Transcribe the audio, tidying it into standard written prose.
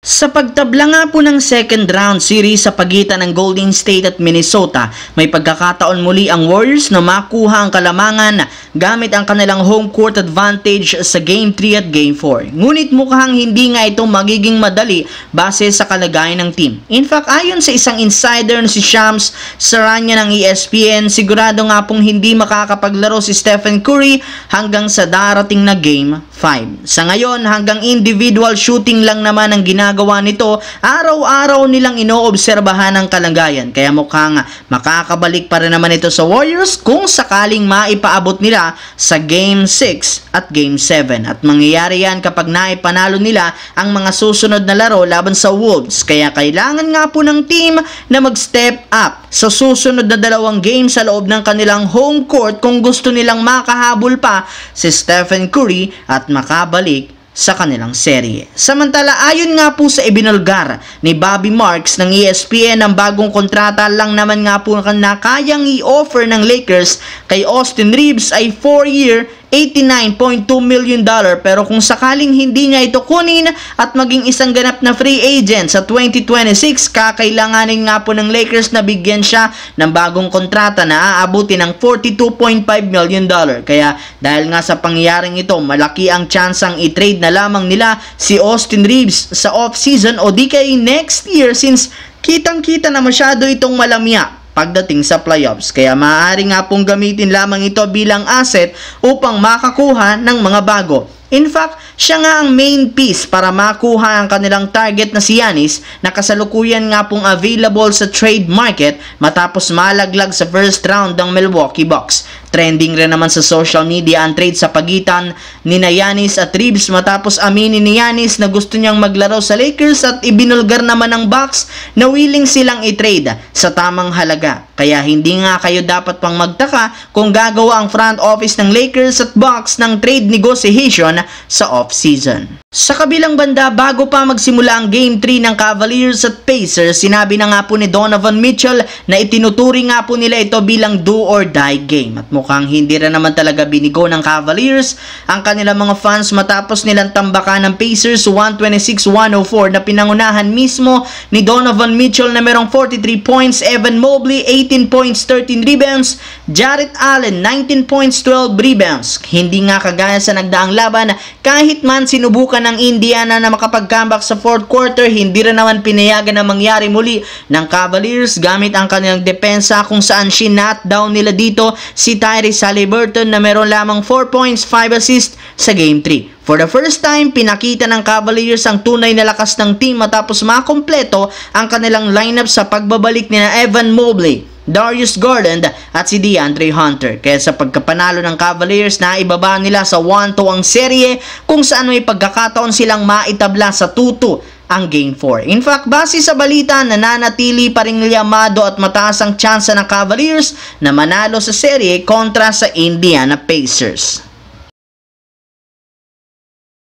Sa pagtabla nga po ng second round series sa pagitan ng Golden State at Minnesota, may pagkakataon muli ang Warriors na makuha ang kalamangan gamit ang kanilang home court advantage sa Game 3 at Game 4. Ngunit mukhang hindi nga ito magiging madali base sa kalagayan ng team. In fact, ayon sa isang insider na si Shams Charania ng ESPN, sigurado nga pong hindi makakapaglaro si Stephen Curry hanggang sa darating na Game 5. Sa ngayon, hanggang individual shooting lang naman ang ginagawa nito, araw-araw nilang inoobserbahan ang kalagayan. Kaya mukhang makakabalik pa rin naman ito sa Warriors kung sakaling maipaabot nila sa Game 6 at Game 7. At mangyayari yan kapag naipanalo nila ang mga susunod na laro laban sa Wolves. Kaya kailangan nga po ng team na mag-step up sa susunod na dalawang game sa loob ng kanilang home court kung gusto nilang makahabol pa si Stephen Curry at makabalik sa kanilang serye. Samantala, ayon nga po sa ibinulgar ni Bobby Marks ng ESPN, ang bagong kontrata lang naman nga po na kayang i-offer ng Lakers kay Austin Reeves ay 4-year, $89.2 million, pero kung sakaling hindi niya ito kunin at maging isang ganap na free agent sa 2026, kakailanganin nga po ng Lakers na bigyan siya ng bagong kontrata na aabuti ng $42.5 million. Kaya dahil nga sa pangyayaring ito, malaki ang tsansang i-trade na lamang nila si Austin Reeves sa off-season o di kay next year, since kitang-kita na masyado itong malamya pagdating sa playoffs. Kaya maaari nga pong gamitin lamang ito bilang asset upang makakuha ng mga bago. In fact, siya nga ang main piece para makuha ang kanilang target na si Giannis na kasalukuyan nga pong available sa trade market matapos malaglag sa first round ng Milwaukee Bucks. Trending rin naman sa social media ang trade sa pagitan ni Giannis at Reeves matapos aminin ni Giannis na gusto niyang maglaro sa Lakers at ibinulgar naman ng Bucks na willing silang i-trade sa tamang halaga. Kaya hindi nga kayo dapat pang magtaka kung gagawa ang front office ng Lakers at Bucks ng trade negotiation sa off-season. Sa kabilang banda, bago pa magsimula ang Game 3 ng Cavaliers at Pacers, sinabi na nga po ni Donovan Mitchell na itinuturing nga po nila ito bilang do or die game. At mukhang hindi rin naman talaga binigo ng Cavaliers ang kanilang mga fans matapos nilang tambakan ng Pacers 126-104 na pinangunahan mismo ni Donovan Mitchell na merong 43 points, Evan Mobley 18 points, 13 rebounds, Jarrett Allen 19 points, 12 rebounds. Hindi nga kagaya sa nagdaang laban, kahit man sinubukan ng Indiana na makapag-comeback sa fourth quarter, hindi rin naman pinayagan na mangyari muli ng Cavaliers gamit ang kanilang depensa, kung saan shinut down nila dito si Tyrese Haliburton na meron lamang 4 points, 5 assists sa Game 3. For the first time, pinakita ng Cavaliers ang tunay na lakas ng team matapos makompleto ang kanilang lineup sa pagbabalik ni Evan Mobley, Darius Garland at si DeAndre Hunter. Kaya sa pagkapanalo ng Cavaliers, na ibaba nila sa 1-2 ang serye, kung saan may pagkakataon silang maitabla sa 2-2 ang Game 4. In fact, base sa balita, nananatili pa ring liyamado at mataas ang tsansa ng Cavaliers na manalo sa serye kontra sa Indiana Pacers.